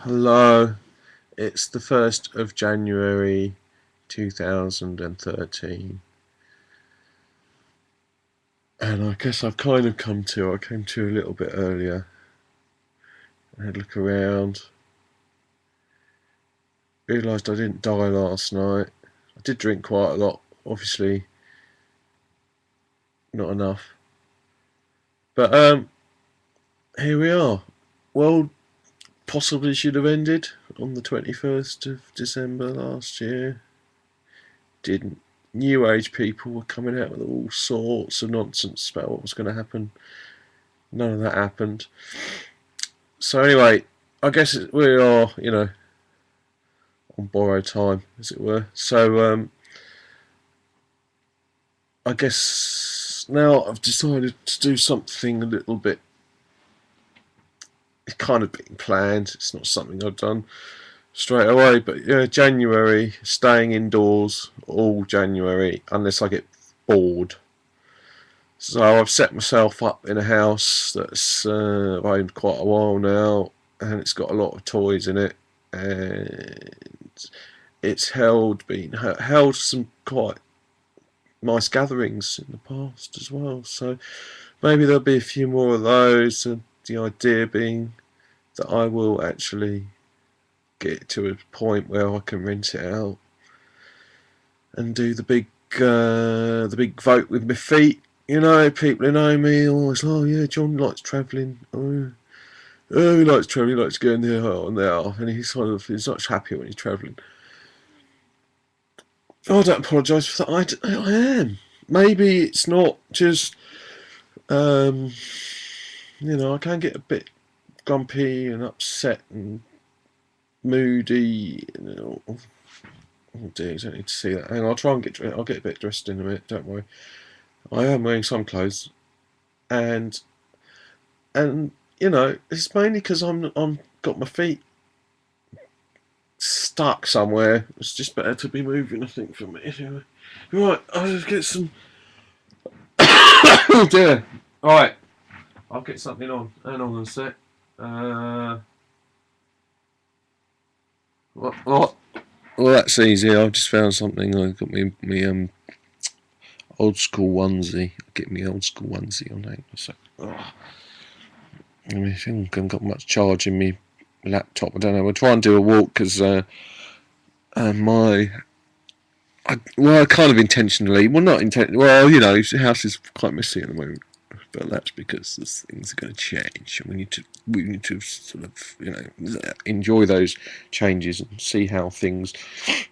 Hello, it's the 1st of January 2013, and I guess I came to a little bit earlier. I had a look around, realised I didn't die last night. I did drink quite a lot, obviously not enough, but here we are. World possibly should have ended on the 21st of December last year. Didn't. New Age people were coming out with all sorts of nonsense about what was going to happen. None of that happened. So anyway, I guess we are, on borrowed time, as it were. So I guess now I've decided to do something a little bit. It's kind of been planned. It's not something I've done straight away, but yeah, January, staying indoors all January unless I get bored. So I've set myself up in a house that's I've owned quite a while now, and it's got a lot of toys in it, and it's been held some quite nice gatherings in the past as well. So maybe there'll be a few more of those, and the idea being that I will actually get to a point where I can rent it out and do the big vote with my feet. People who know me always, oh yeah, John likes travelling. Oh, he likes travelling. He likes going there and there, and he's not happy when he's travelling. I don't apologise for that. I am. Maybe it's not just, I can get a bit grumpy and upset and moody. Oh dear, you don't need to see that. Hang on, I'll get a bit dressed in a minute. Don't worry. I am wearing some clothes, and it's mainly because I'm got my feet stuck somewhere. It's just better to be moving, I think, for me. Anyway. Right, I'll just get some. Oh dear. Right, I'll get something on. Hang on a sec. What? Well, that's easy. I've just found something. I got me old school onesie. Get me old school onesie on. Hang on a sec. I think I haven't got much charge in my laptop. I don't know. We'll try and do a walk because I kind of intentionally. Well, not intentionally. Well, the house is quite messy at the moment, but that's because things are going to change, and we need to sort of enjoy those changes and see how things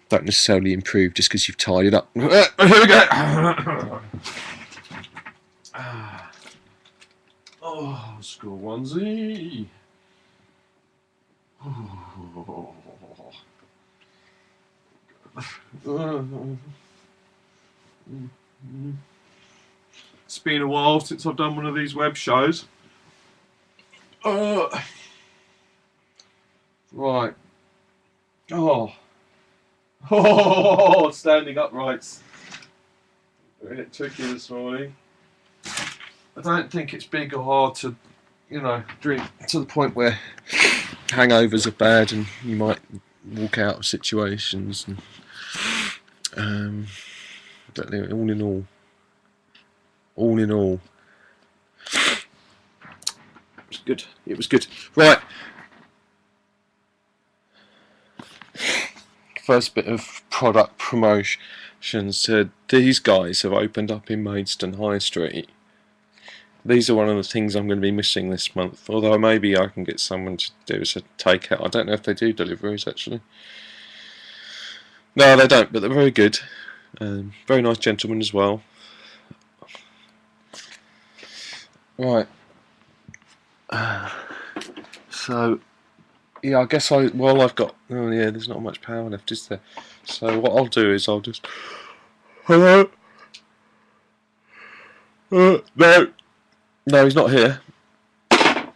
don't necessarily improve just because you've tied it up. Here we go. Oh, school onesie. It's been a while since I've done one of these web shows. Right. Oh, standing uprights. It took you this morning. I don't think it's big or hard to, drink to the point where hangovers are bad and you might walk out of situations. And don't know, all in all, it was good. It was good. Right. First bit of product promotion said these guys have opened up in Maidstone High Street. These are one of the things I'm going to be missing this month, although maybe I can get someone to do as a takeout. I don't know if they do deliveries actually. No, they don't, but they're very good. Very nice gentlemen as well. Right. So, yeah, I guess I've got. Oh yeah, there's not much power left, is there? So what I'll do is I'll just. Hello. No, he's not here. You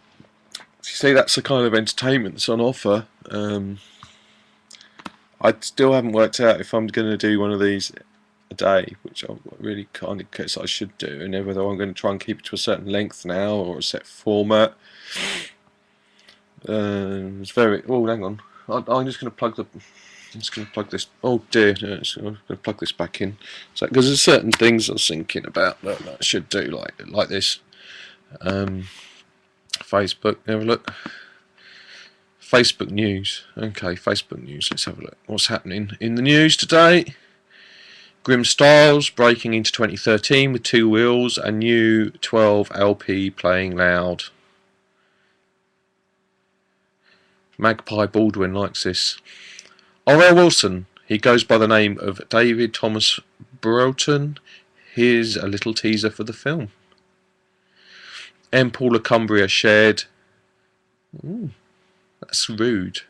see, that's the kind of entertainment that's on offer. I still haven't worked out if I'm going to do one of these a day, which I really kind of guess I should do, and whether I'm going to try and keep it to a certain length now or a set format. It's very. Oh, hang on. I'm just going to plug the. I'm just going to plug this. Oh dear, no, I'm going to plug this back in. So, because there's certain things I was thinking about that I should do, like this. Facebook. Have a look. Facebook news. Okay, Facebook news. Let's have a look. What's happening in the news today? Grim Styles breaking into 2013 with 2 wheels and new 12 LP playing loud. Magpie Baldwin likes this. R.L. Wilson, he goes by the name of David Thomas Broughton. Here's a little teaser for the film. M. Paula Cumbria shared. Ooh, that's rude.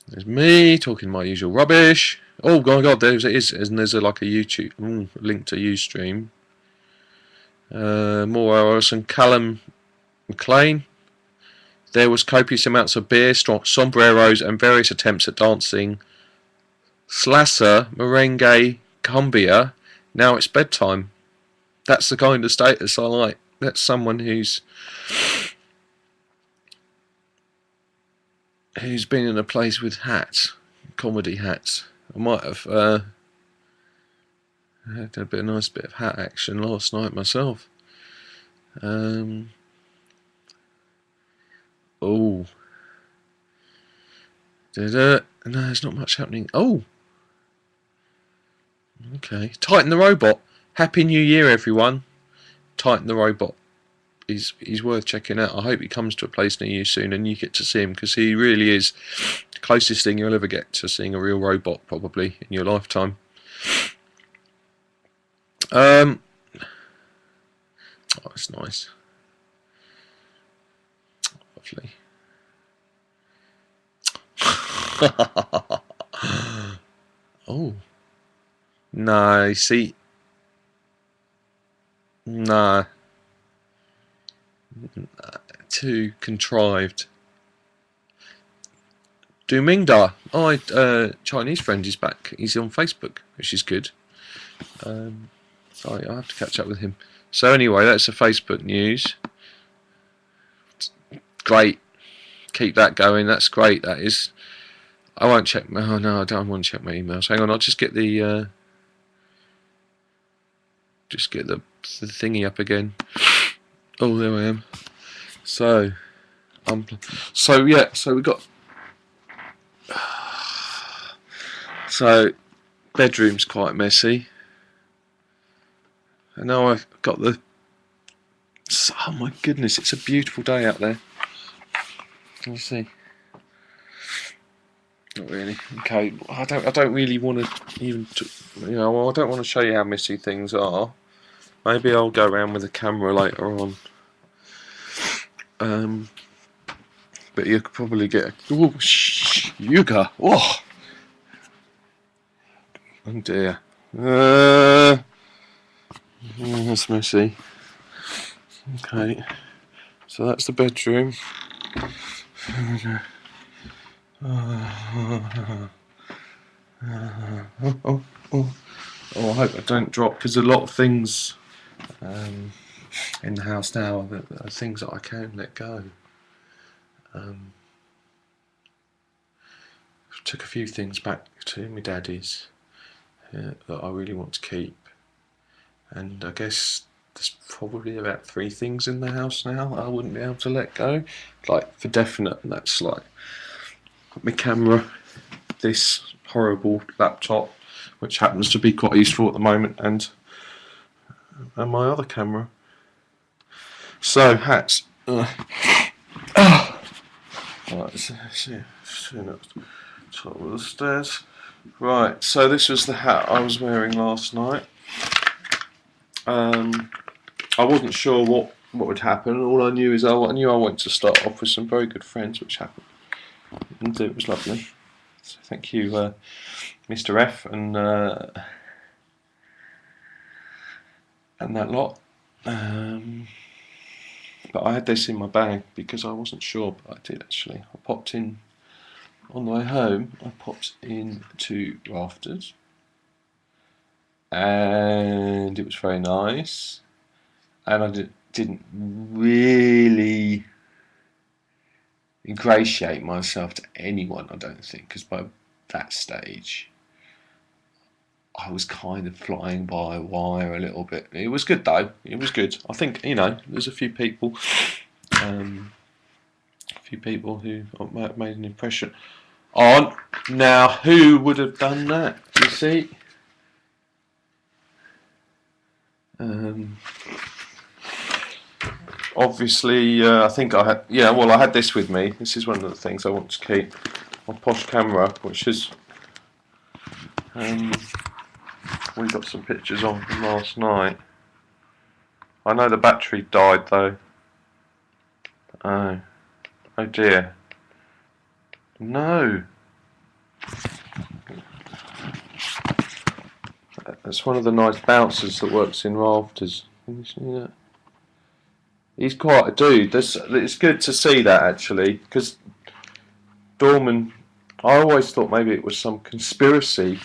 There's me talking my usual rubbish. Oh my god, there it is. And there's like a YouTube link to Ustream. More Wilson, Callum McLean. There was copious amounts of beer, sombreros, and various attempts at dancing. Slasher, merengue, cumbia. Now it's bedtime. That's the kind of status I like. That's someone who's been in a place with hats, comedy hats. I might have had a nice bit of hat action last night myself. Oh. No, there's not much happening. Oh. Okay. Titan the Robot. Happy New Year, everyone. Titan the Robot. He's worth checking out. I hope he comes to a place near you soon and you get to see him, because he really is the closest thing you'll ever get to seeing a real robot, probably, in your lifetime. Oh, it's nice. Lovely. Oh. No, see. No. Too contrived. Dumingda, Chinese friend, is back. He's on Facebook, which is good. So I have to catch up with him. So anyway, that's the Facebook news. Great. Keep that going. That's great. That is. I won't check. Oh no, I don't want to check my emails. Hang on, I'll just get the thingy up again. Oh, there I am. So yeah. So we got. So bedroom's quite messy. And now I've got the. Oh my goodness! It's a beautiful day out there. Can you see? Not really. Okay, I don't really want to even, I don't want to show you how messy things are. Maybe I'll go around with the camera later on. But you could probably get a. Oh, Yuga! Oh! Oh dear. That's messy. Okay. So that's the bedroom. Oh, I hope I don't drop, because a lot of things in the house now are things that I can't let go. Took a few things back to my daddy's that I really want to keep, and I guess there's probably about 3 things in the house now I wouldn't be able to let go, like for definite, and that's like my camera, this horrible laptop, which happens to be quite useful at the moment, and my other camera. So hats. Right, top of the stairs. Right, so this was the hat I was wearing last night. I wasn't sure what would happen. All I knew is I went to start off with some very good friends, which happened, and it was lovely. So thank you, Mr. F and that lot. But I had this in my bag because I wasn't sure, but I did actually. I popped in on the way home. I popped into Rafters, and it was very nice. And I didn't really ingratiate myself to anyone, I don't think, because by that stage I was kind of flying by a wire a little bit. It was good though. It was good. I think, you know, there's a few people who made an impression on. Now, who would have done that? Do you see? Obviously, I think I had. Yeah, well, I had this with me. This is one of the things I want to keep. My posh camera, which is. We got some pictures on from last night. I know the battery died though. Oh dear. No. That's one of the nice bouncers that works in rafters. Can you see that? He's quite a dude. It's good to see that actually, because Dorman, I always thought maybe it was some conspiracy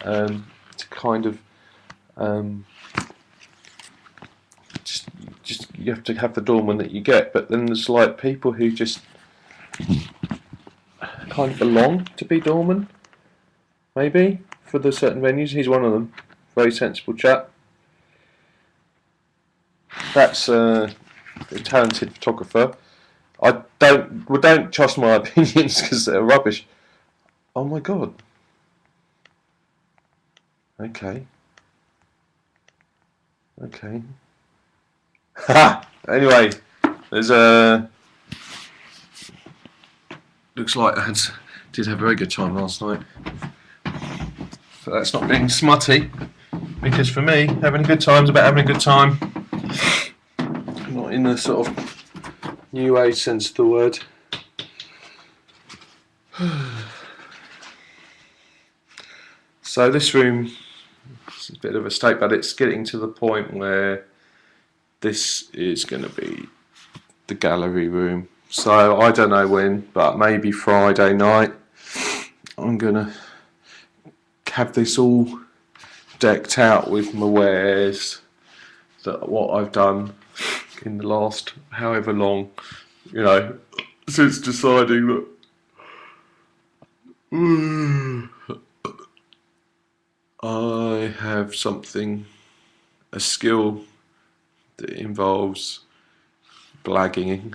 to kind of just you have to have the doorman that you get, but then there's like people who just kind of belong to be doorman, maybe for the certain venues. He's one of them. Very sensible chap. That's a talented photographer. I don't trust my opinions because they're rubbish. Oh my god. Okay. Ha! Anyway, there's a. Looks like I did have a very good time last night. So that's not being smutty, because for me, having a good time is about having a good time. Not in the sort of new age sense of the word. So this room is a bit of a state, but it's getting to the point where this is going to be the gallery room. So I don't know when, but maybe Friday night I'm going to have this all decked out with my wares, that what I've done in the last however long, you know, since deciding that I have a skill that involves blagging,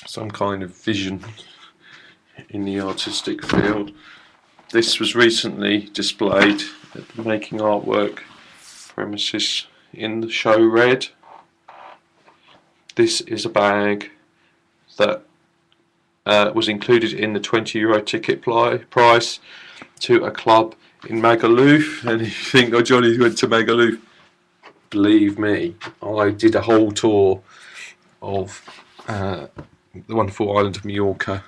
some kind of vision in the artistic field. This was recently displayed at the Making Artwork premises in the show Red. This is a bag that was included in the €20 ticket price to a club in Magaluf. And if you think, oh, Johnny went to Magaluf, believe me, I did a whole tour of the wonderful island of Mallorca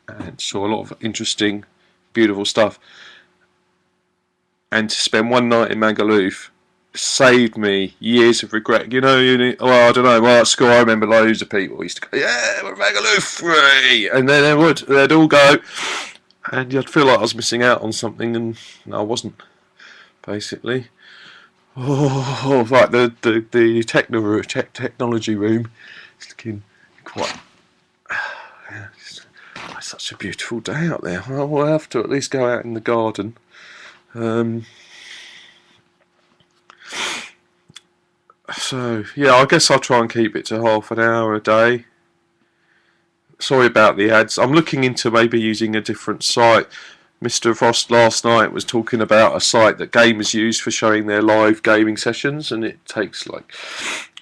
and saw a lot of interesting, beautiful stuff. And to spend one night in Magaluf saved me years of regret. You know, well, I don't know. Well, at school, I remember loads of people used to go, "Yeah, we're Magaluf free," and then they'd all go, and you'd feel like I was missing out on something, and no, I wasn't. Basically, right, the technology room is looking quite. It's such a beautiful day out there. Well, we'll have to at least go out in the garden. So yeah, I guess I'll try and keep it to half an hour a day. Sorry about the ads. I'm looking into maybe using a different site. Mr. Frost last night was talking about a site that gamers use for showing their live gaming sessions, and it takes like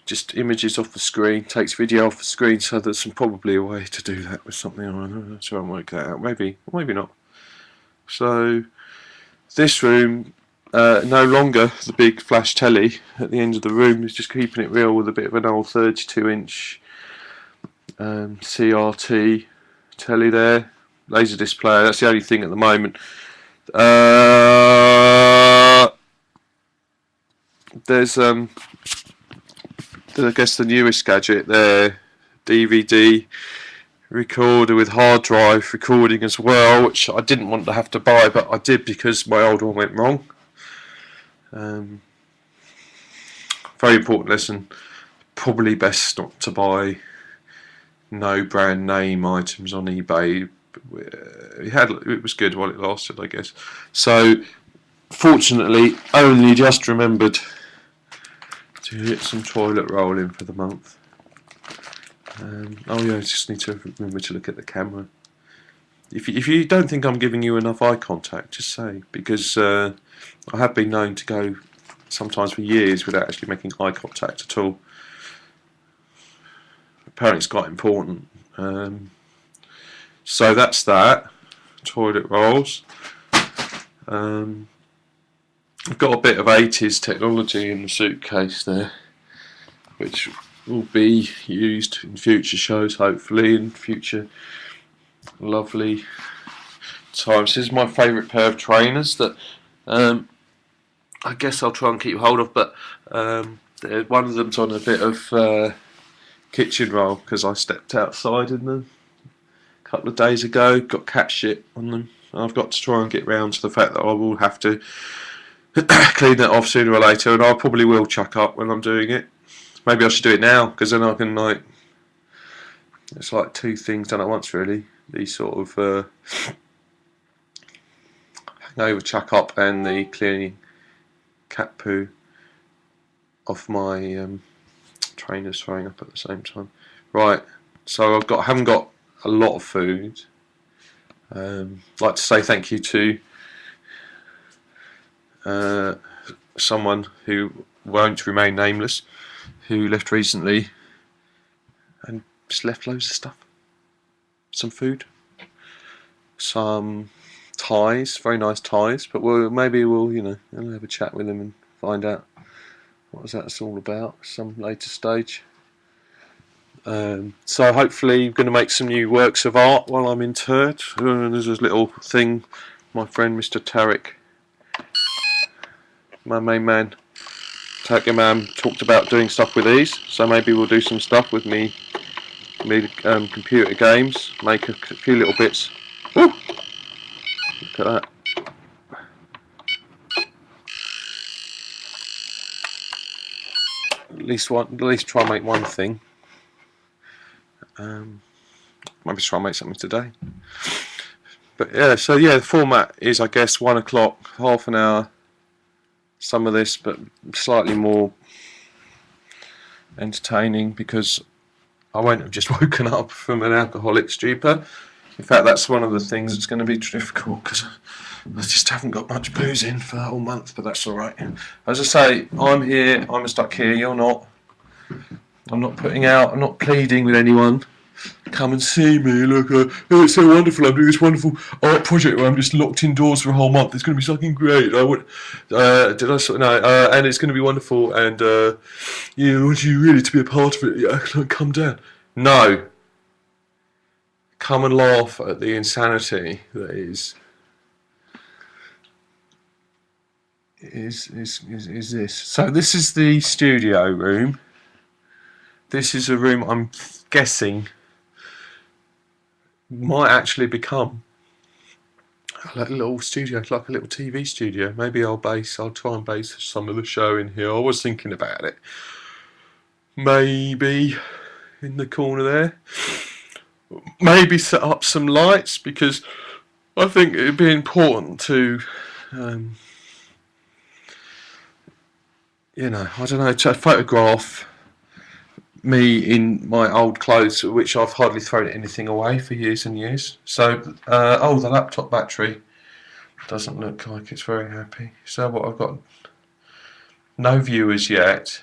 just images off the screen, takes video off the screen. So there's probably a way to do that with something. I'm try and work that out. Maybe not. So this room. No longer the big flash telly at the end of the room. It's just keeping it real with a bit of an old 32-inch CRT telly there. Laserdisc player, that's the only thing at the moment. There's I guess the newest gadget there, DVD recorder with hard drive recording as well, which I didn't want to have to buy, but I did because my old one went wrong. Very important lesson. probably best not to buy no brand name items on eBay. It was good while it lasted, I guess. So fortunately, only just remembered to hit some toilet roll in for the month. Oh yeah, I just need to remember to look at the camera. If you don't think I'm giving you enough eye contact, just say, because I have been known to go sometimes for years without actually making eye contact at all. Apparently it's quite important. So that's that. Toilet rolls. I've got a bit of 80s technology in the suitcase there, which will be used in future shows, hopefully, in future lovely times. This is my favourite pair of trainers that I guess I'll try and keep hold of, but one of them's on a bit of kitchen roll because I stepped outside in them a couple of days ago, got cat shit on them. I've got to try and get round to the fact that I will have to clean that off sooner or later, and I probably will chuck up when I'm doing it. Maybe I should do it now, because then I can, like, it's like two things done at once, really. These sort of hangover chuck up and the cleaning cat poo off my trainers throwing up at the same time. Right, so I haven't got a lot of food. I'd like to say thank you to someone who won't remain nameless, who left recently and just left loads of stuff. Some food, some ties, very nice ties, but maybe we'll I'll have a chat with them and find out what that's all about some later stage. So hopefully I'm going to make some new works of art while I'm interred. There's this little thing my friend Mr. Tarek, my main man, Tarek Imam, talked about doing stuff with these, so maybe we'll do some stuff with me computer games, make a few little bits. Woo! Look at that. At least try and make one thing. Maybe try and make something today. But yeah, so yeah, the format is, I guess, 1 o'clock, half an hour, some of this, but slightly more entertaining, because I won't have just woken up from an alcoholic stupor. In fact, that's one of the things that's going to be difficult, because I just haven't got much booze in for the whole month, but that's alright. As I say, I'm here, I'm stuck here, you're not. I'm not pleading with anyone. Come and see me, look, oh, it's so wonderful, I'm doing this wonderful art project where I'm just locked indoors for a whole month, it's going to be fucking great, and it's going to be wonderful, and I want you really to be a part of it, yeah, come down. No. Come and laugh at the insanity that is this. So this is the studio room. This is a room I'm guessing might actually become a little studio, like a little TV studio. Maybe I'll try and base some of the show in here. I was thinking about it. Maybe in the corner there. Maybe set up some lights, because I think it'd be important to I don't know, to photograph me in my old clothes, which I've hardly thrown anything away for years and years. So, the laptop battery doesn't look like it's very happy. So what I've got, no viewers yet,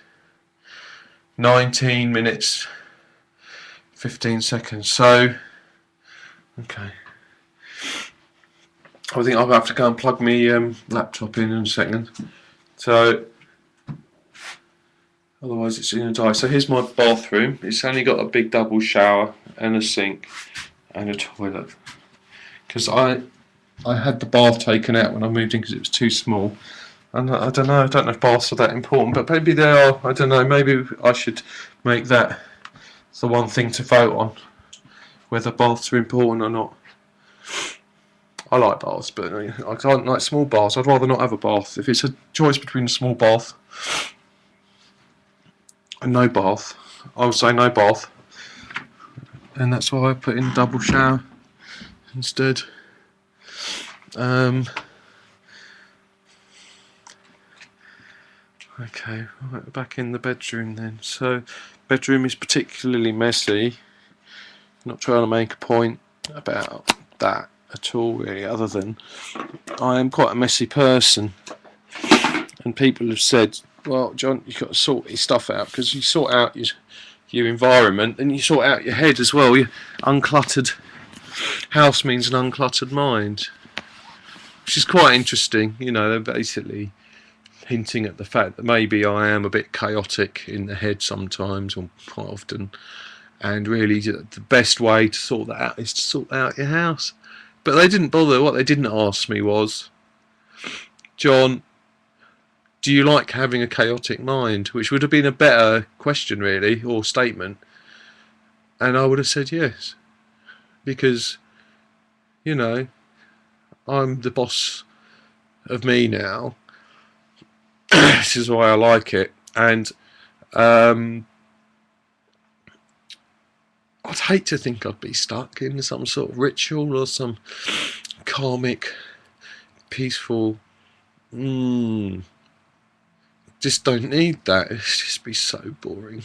19 minutes, 15 seconds. So, okay. I think I'll have to go and plug my laptop in a second. So, otherwise it's going to die. So here's my bathroom. It's only got a big double shower and a sink and a toilet. Because I had the bath taken out when I moved in because it was too small. And I don't know if baths are that important, but maybe they are. I don't know, maybe I should make that the one thing to vote on, whether baths are important or not. I like baths, but I can't like small baths. I'd rather not have a bath. If it's a choice between a small bath and no bath, I would say no bath, and that's why I put in double shower instead. Okay, right, back in the bedroom then. So, bedroom is particularly messy. Not trying to make a point about that at all, really, other than I am quite a messy person, and people have said, "Well, John, you've got to sort your stuff out because you sort out your environment and you sort out your head as well. Your uncluttered house means an uncluttered mind," which is quite interesting. You know, they're basically hinting at the fact that maybe I am a bit chaotic in the head sometimes, or quite often, and really the best way to sort that out is to sort out your house. But they didn't bother. What they didn't ask me was, "John, do you like having a chaotic mind?" Which would have been a better question, really, or statement. And I would have said yes. Because, you know, I'm the boss of me now. This is why I like it. And I'd hate to think I'd be stuck in some sort of ritual or some karmic, peaceful. Just don't need that. It'd just be so boring.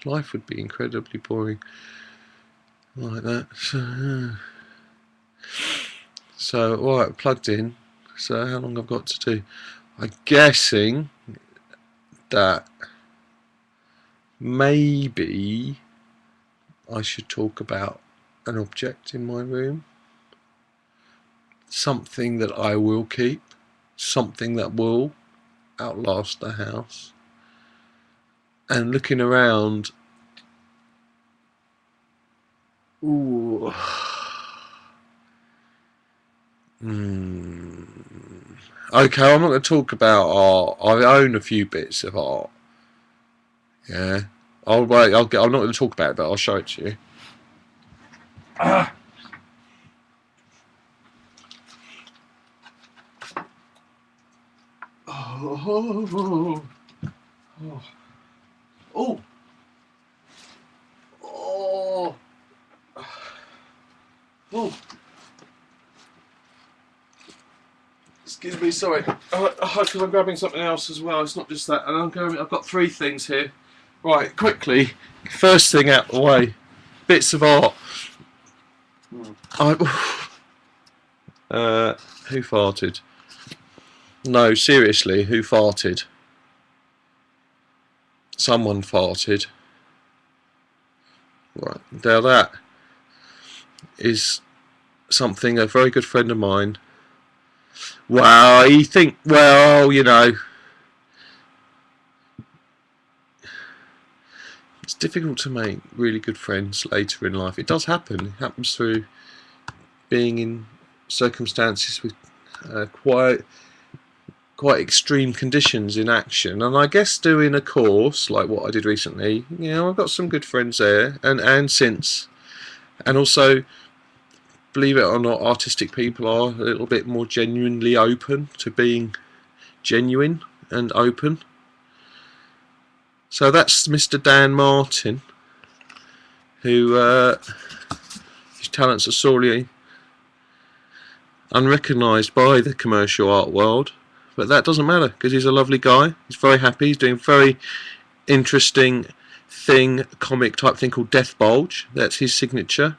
Life would be incredibly boring like that. So right, plugged in. So how long I've got to do? I'm guessing that maybe I should talk about an object in my room. Something that I will keep. Something that will outlast the house. And looking around, ooh. Okay, I'm not going to talk about art. I own a few bits of art. Yeah. I'm not going to talk about it, but I'll show it to you. Oh. Excuse me, sorry. Because I'm grabbing something else as well. It's not just that. And I've got three things here. Right, quickly. First thing out the way. Bits of art. Who farted? No, seriously, who farted? Someone farted. Right, now that is something a very good friend of mine. Well, you think, well, you know, it's difficult to make really good friends later in life. It does happen. It happens through being in circumstances with quite extreme conditions in action. And I guess doing a course like what I did recently, you know, I've got some good friends there, and since, and also, believe it or not, artistic people are a little bit more genuinely open to being genuine and open. So that's Mr. Dan Martin, who his talents are sorely unrecognised by the commercial art world, but that doesn't matter because he's a lovely guy. He's very happy. He's doing a very interesting thing, comic type thing called Death Bulge. That's his signature,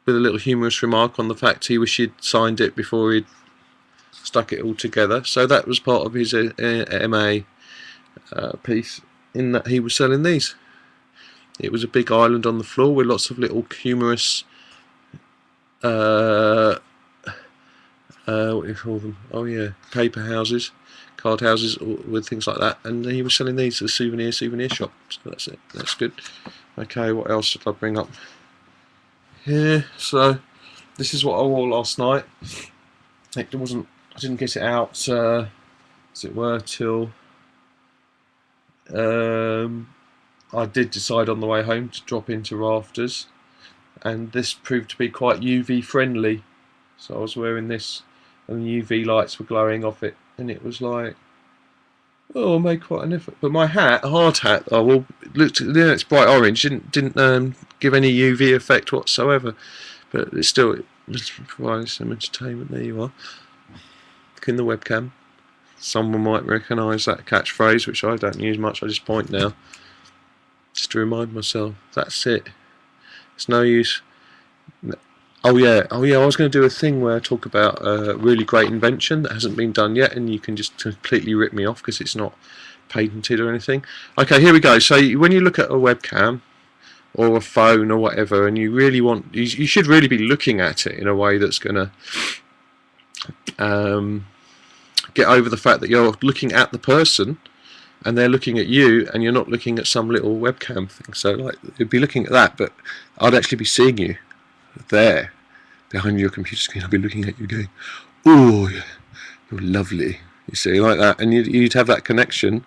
with a little humorous remark on the fact he wished he'd signed it before he'd stuck it all together. So that was part of his MA piece, in that he was selling these. It was a big island on the floor with lots of little humorous what do you call them? Oh yeah, paper houses, card houses with things like that, and he was selling these at a souvenir shop. So that's it. That's good. Okay, what else did I bring up? Yeah, so this is what I wore last night. I didn't get it out, as it were, till I did decide on the way home to drop into Rafters, and this proved to be quite UV friendly. So I was wearing this, and the UV lights were glowing off it, and it was like Oh, I made quite an effort. But my hat, a hard hat, oh well, looked, yeah, it's bright orange. Didn't give any UV effect whatsoever. But it still provides some entertainment. There you are. Look in the webcam. Someone might recognise that catchphrase, which I don't use much. I just point now, just to remind myself. That's it. It's no use. Oh yeah. I was going to do a thing where I talk about a really great invention that hasn't been done yet, and you can just completely rip me off because it's not patented or anything. Okay, here we go. So when you look at a webcam or a phone or whatever, and you really want, you should really be looking at it in a way that's going to get over the fact that you're looking at the person and they're looking at you, and you're not looking at some little webcam thing. So like, you'd be looking at that, but I'd actually be seeing you there behind your computer screen. I'd be looking at you going, oh, you're lovely, you see, like that, and you'd have that connection.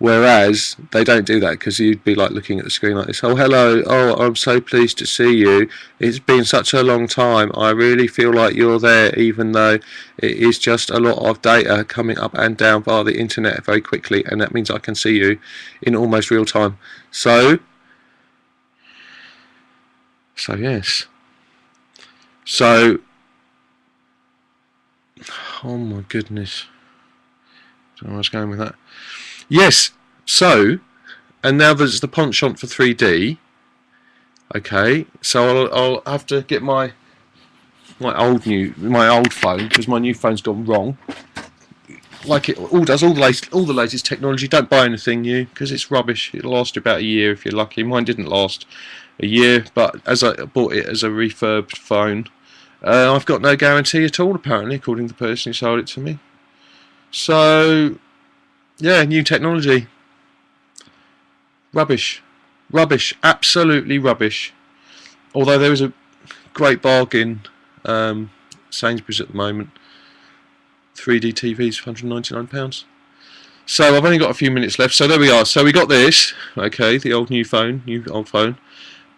Whereas they don't do that, because you'd be like looking at the screen like this. Oh, hello. Oh, I'm so pleased to see you. It's been such a long time. I really feel like you're there, even though it is just a lot of data coming up and down via the internet very quickly, and that means I can see you in almost real time. So yes. So, oh my goodness. I don't know where I was going with that. Yes, so, and now there's the penchant for 3D. Okay, so I'll have to get my old phone, because my new phone's gone wrong. Like it all does, all the latest technology. Don't buy anything new, because it's rubbish. It'll last you about a year if you're lucky. Mine didn't last a year, but as I bought it as a refurbed phone, I've got no guarantee at all, apparently, according to the person who sold it to me. So, yeah, new technology. Rubbish. Absolutely rubbish. Although there is a great bargain, Sainsbury's at the moment. 3D TVs for £199. So I've only got a few minutes left. So there we are. So we got this. Okay, the old phone.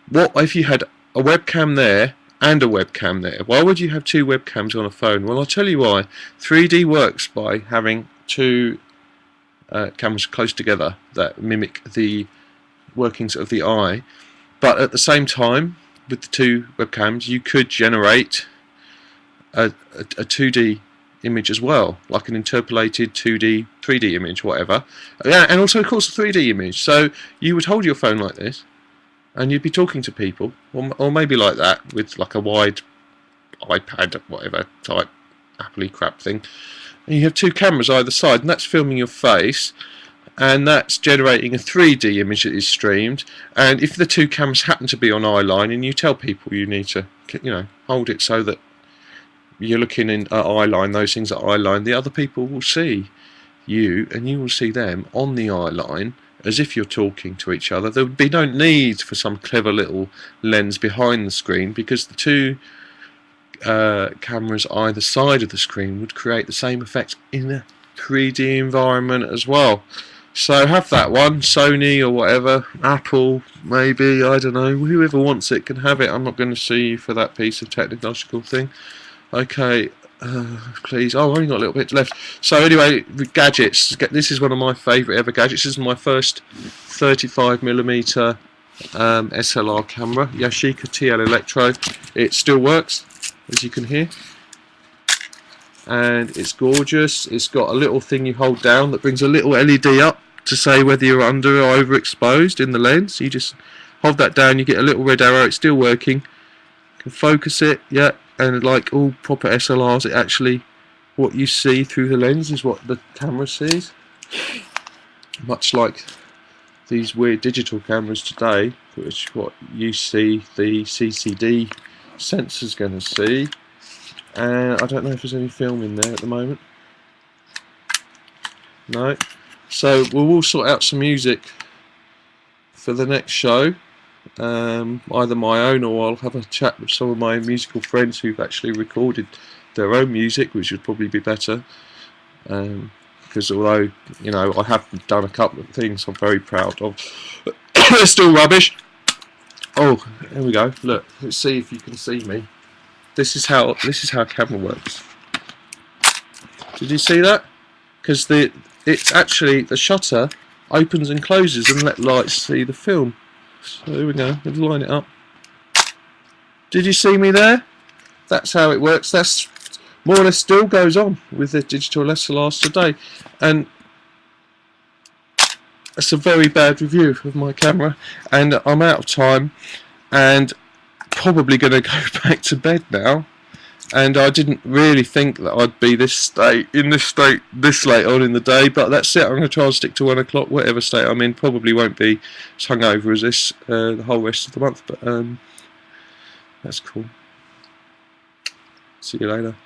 What if you had a webcam there and a webcam there? Why would you have two webcams on a phone? Well, I'll tell you why. 3D works by having two cameras close together that mimic the workings of the eye, but at the same time, with the two webcams, you could generate a 2D image as well, like an interpolated 2D, 3D image, whatever. Yeah, and also, of course, a 3D image. So you would hold your phone like this, and you'd be talking to people, or maybe like that, with like a wide iPad, whatever type Apple-y crap thing. And you have two cameras either side, and that's filming your face, and that's generating a 3D image that is streamed. And if the two cameras happen to be on eye line, and you tell people you need to, hold it so that you're looking in at eye line, those things at eye line, the other people will see you, and you will see them on the eye line as if you're talking to each other. There would be no need for some clever little lens behind the screen, because the two cameras either side of the screen would create the same effect in a 3D environment as well. So have that one, Sony or whatever, Apple maybe, I don't know, whoever wants it can have it. I'm not going to sue you for that piece of technological thing. Okay, please. Oh, I've only got a little bit left. So anyway, the gadgets. This is one of my favourite ever gadgets. This is my first 35mm SLR camera, Yashica TL Electro. It still works, as you can hear, and it's gorgeous. It's got a little thing you hold down that brings a little LED up to say whether you're under or overexposed in the lens. You just hold that down, you get a little red arrow. It's still working. You can focus it, yeah, and like all proper SLRs, it actually, what you see through the lens is what the camera sees, much like these weird digital cameras today, which what you see the CCD sensor's going to see. And I don't know if there's any film in there at the moment. No. So we'll sort out some music for the next show, either my own, or I'll have a chat with some of my musical friends who've actually recorded their own music, which would probably be better. Because although, I have done a couple of things I'm very proud of, they're still rubbish. Oh, here we go. Look, let's see if you can see me. This is how a camera works. Did you see that? Because it's actually the shutter opens and closes and let light see the film. So here we go, let's line it up. Did you see me there? That's how it works. That's more or less still goes on with the digital Essilor today, and it's a very bad review of my camera, and I'm out of time and probably going to go back to bed now. And I didn't really think that I'd be this late on in the day, but that's it. I'm going to try and stick to 1 o'clock, whatever state I'm in. Probably won't be as hungover as this the whole rest of the month, but that's cool. See you later.